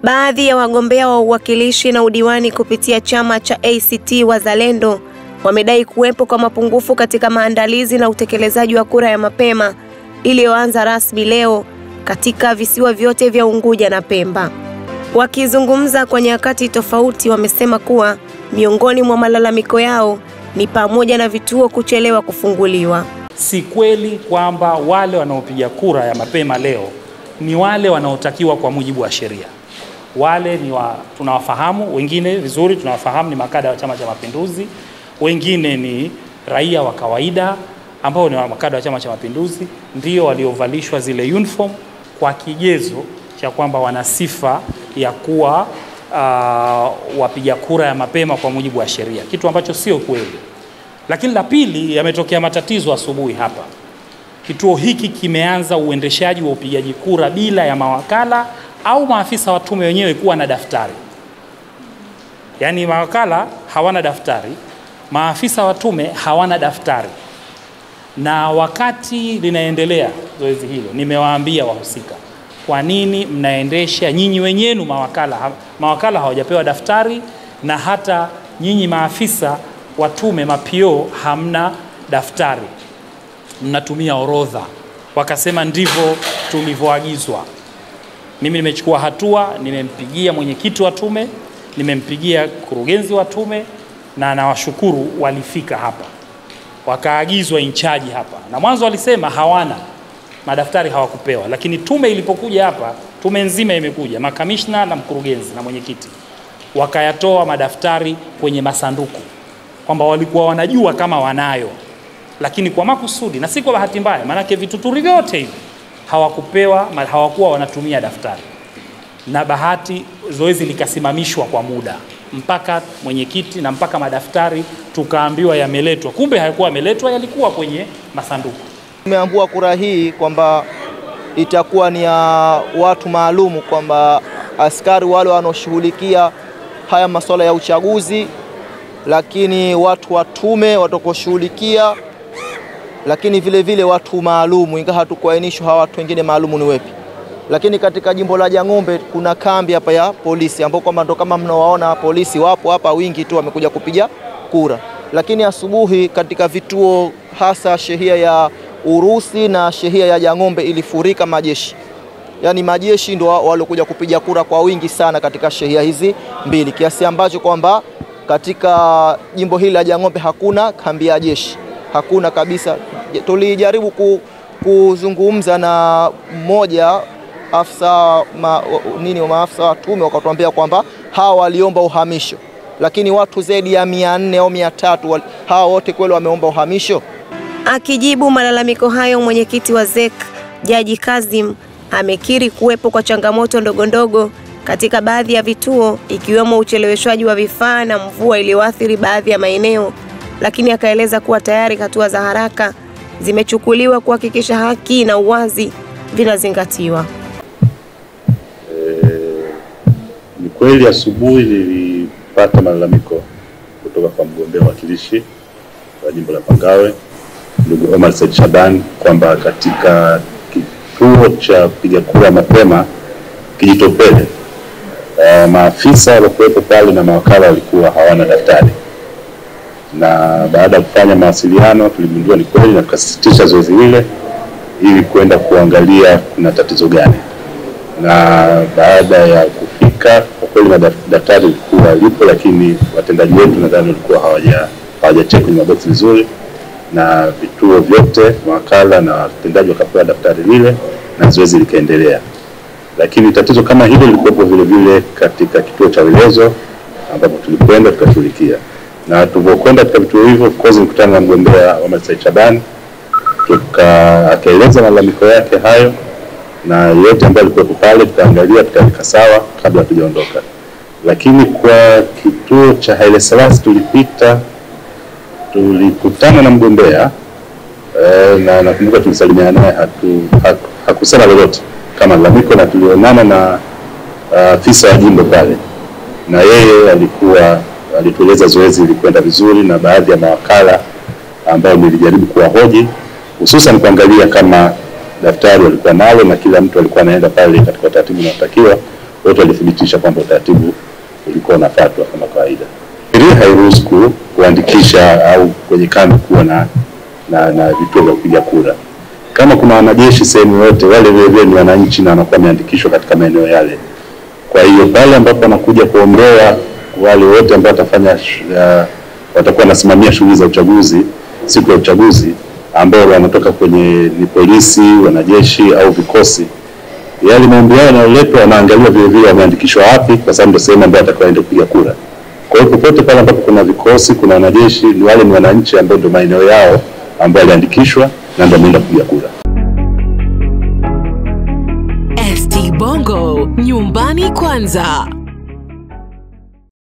Baadhi ya wagombea wa uwakilishi na udiwani kupitia chama cha ACT Wazalendo wamedai kuwepo kwa mapungufu katika maandalizi na utekelezaji wa kura ya mapema iliyoanza rasmi leo katika visiwa vyote vya Unguja na Pemba. Wakizungumza kwa nyakati tofauti, wamesema kuwa miongoni mwa malalamiko yao ni pamoja na vituo kuchelewa kufunguliwa. Si kweli kwamba wale wanaopiga kura ya mapema leo ni wale wanaotakiwa kwa mujibu wa sheria. Wale ni tunawafahamu, wengine vizuri tunawafahamu ni makada wa Chama cha Mapinduzi, wengine ni raia wa kawaida ambao ni makada wa Chama cha Mapinduzi, ndio waliovalishwa zile uniform kwa kigezo cha kwamba wana sifa ya kuwa wapiga kura ya mapema kwa mujibu wa sheria, kitu ambacho sio kweli. Lakini la pili, yametokea matatizo asubuhi hapa. Kituo hiki kimeanza uendeshaji wa upigaji kura bila ya mawakala au maafisa wa tume wenyewe kuwa na daftari. Yaani mawakala hawana daftari, maafisa wa tume hawana daftari. Na wakati linaendelea zoezi hilo, nimewaambia wahusika, kwa nini mnaendesha nyinyi wenyewe mawakala hawajapewa daftari, na hata nyinyi maafisa wa tume mapio hamna daftari, mnatumia orodha. Wakasema ndivyo tulivyoagizwa. Mimi nimechukua hatua, nimempigia mwenyekiti wa tume, nimempigia kurugenzi wa tume, na nawashukuru walifika hapa. Wakaagizwa in charge hapa. Na mwanzo walisema hawana madaftari, hawakupewa. Lakini tume ilipokuja hapa, tume nzima imekuja, makamishna na mkurugenzi na mwenyekiti, wakayatoa madaftari kwenye masanduku, kwamba walikuwa wanajua kama wanayo, lakini kwa makusudi na si kwa bahati mbaya, manake vituturi vyote hivi hawakupewa, hawakuwa wanatumia daftari. Na bahati zoezi likasimamishwa kwa muda mpaka mwenyekiti na mpaka madaftari tukaambiwa yameletwa, kumbe hayakuwa yameletwa, yalikuwa kwenye masanduku. Tumeambiwa kura hii kwamba itakuwa ni ya watu maalumu, kwamba askari wale wanaoshughulikia haya masuala ya uchaguzi, lakini watu wa tume watakoshughulikia, lakini vile vile watu maalumu, ingawa hatukuainishwa hawa watu wengine maalumu ni wepi. Lakini katika jimbo la Jang'ombe kuna kambi hapa ya polisi, ambao kwamba ndo kama mnaowaona polisi wapo hapa wingi tu, wamekuja kupiga kura. Lakini asubuhi katika vituo hasa shehia ya Urusi na shehia ya Jang'ombe ilifurika majeshi. Yaani majeshi ndo waliokuja kupiga kura kwa wingi sana katika shehia hizi mbili, kiasi ambacho kwamba katika jimbo hili la Jang'ombe hakuna kambi ya jeshi, hakuna kabisa. Tulijaribu kuzungumza na mmoja maafisa wa tume, wakatuambia kwamba hawa waliomba uhamisho, lakini watu zaidi ya 400 au 300 hawa wote kweli wameomba uhamisho. Akijibu malalamiko hayo, mwenyekiti wa ZEC Jaji Kazim amekiri kuwepo kwa changamoto ndogondogo katika baadhi ya vituo, ikiwemo ucheleweshwaji wa vifaa na mvua iliyoathiri baadhi ya maeneo, lakini akaeleza kuwa tayari hatua za haraka zimechukuliwa kuhakikisha haki na uwazi vinazingatiwa. Ni kweli asubuhi nilipata malalamiko kutoka kwa mgombea wakilishi wa jimbo la Pangawe, ndugu Omar Said Shaban, kwamba katika kituo cha kupiga kura mapema Kijitopele, maafisa waliokuwepo pale na mawakala walikuwa hawana daftari. Na baada ya kufanya mawasiliano tuligundua ni kweli, na tukasisitisha zoezi lile ili kwenda kuangalia kuna tatizo gani. Na baada ya kufika, kwa kweli daftari lilikuwa lipo, lakini watendaji wetu nadhani walikuwa hawajacheck kwenye maboksi vizuri, na vituo vyote mawakala na watendaji wakapewa daftari lile na zoezi likaendelea. Lakini tatizo kama hilo lilikuwepo vile vile katika kituo cha Welezo ambapo tulikwenda tukashughulikia. Na tulipokwenda katika vituo hivyo, of course nikutana na mgombea Omar Said Shaban, akaeleza malalamiko yake hayo, na yote ambayo alikuwa pale tukaangalia tukaweka sawa kabla tujaondoka. Lakini kwa kituo cha Haile Selassie tulikutana na mgombea na nakumbuka tulisalimiana naye, hakusema lolote kama malalamiko, na tulionana na afisa wa jimbo pale, na yeye alitueleza zoezi lilikwenda vizuri, na baadhi ya mawakala ambao nilijaribu kuwahoji, hususan kuangalia kama daftari walikuwa nalo na kila mtu alikuwa anaenda pale katika taratibu unaotakiwa, wote walithibitisha kwamba utaratibu ulikuwa unafuatwa kama kawaida. Sheria hairuhusu kuandikisha au kwenye kambi kuwa na vituo vya kupiga kura. Kama kuna wanajeshi sehemu yote, wale vile ni wananchi na wanakuwa wameandikishwa katika maeneo yale. Kwa hiyo pale ambapo wanakuja kuondoa wale wote ambao watakuwa wanasimamia shughuli za uchaguzi siku ya uchaguzi, ambao wanatoka kwenye ni polisi, wanajeshi au vikosi, yale maombi yao yanaletwa, wanaangalia vile vile wameandikishwa wapi, kwa sababu ndio sehemu ambayo atakayoenda kupiga kura. Kwa hiyo popote pale ambapo kuna vikosi, kuna wanajeshi, ni wale ni wananchi ambao ndio maeneo yao ambao waliandikishwa na ndio wameenda kupiga kura. ST Bongo, nyumbani kwanza.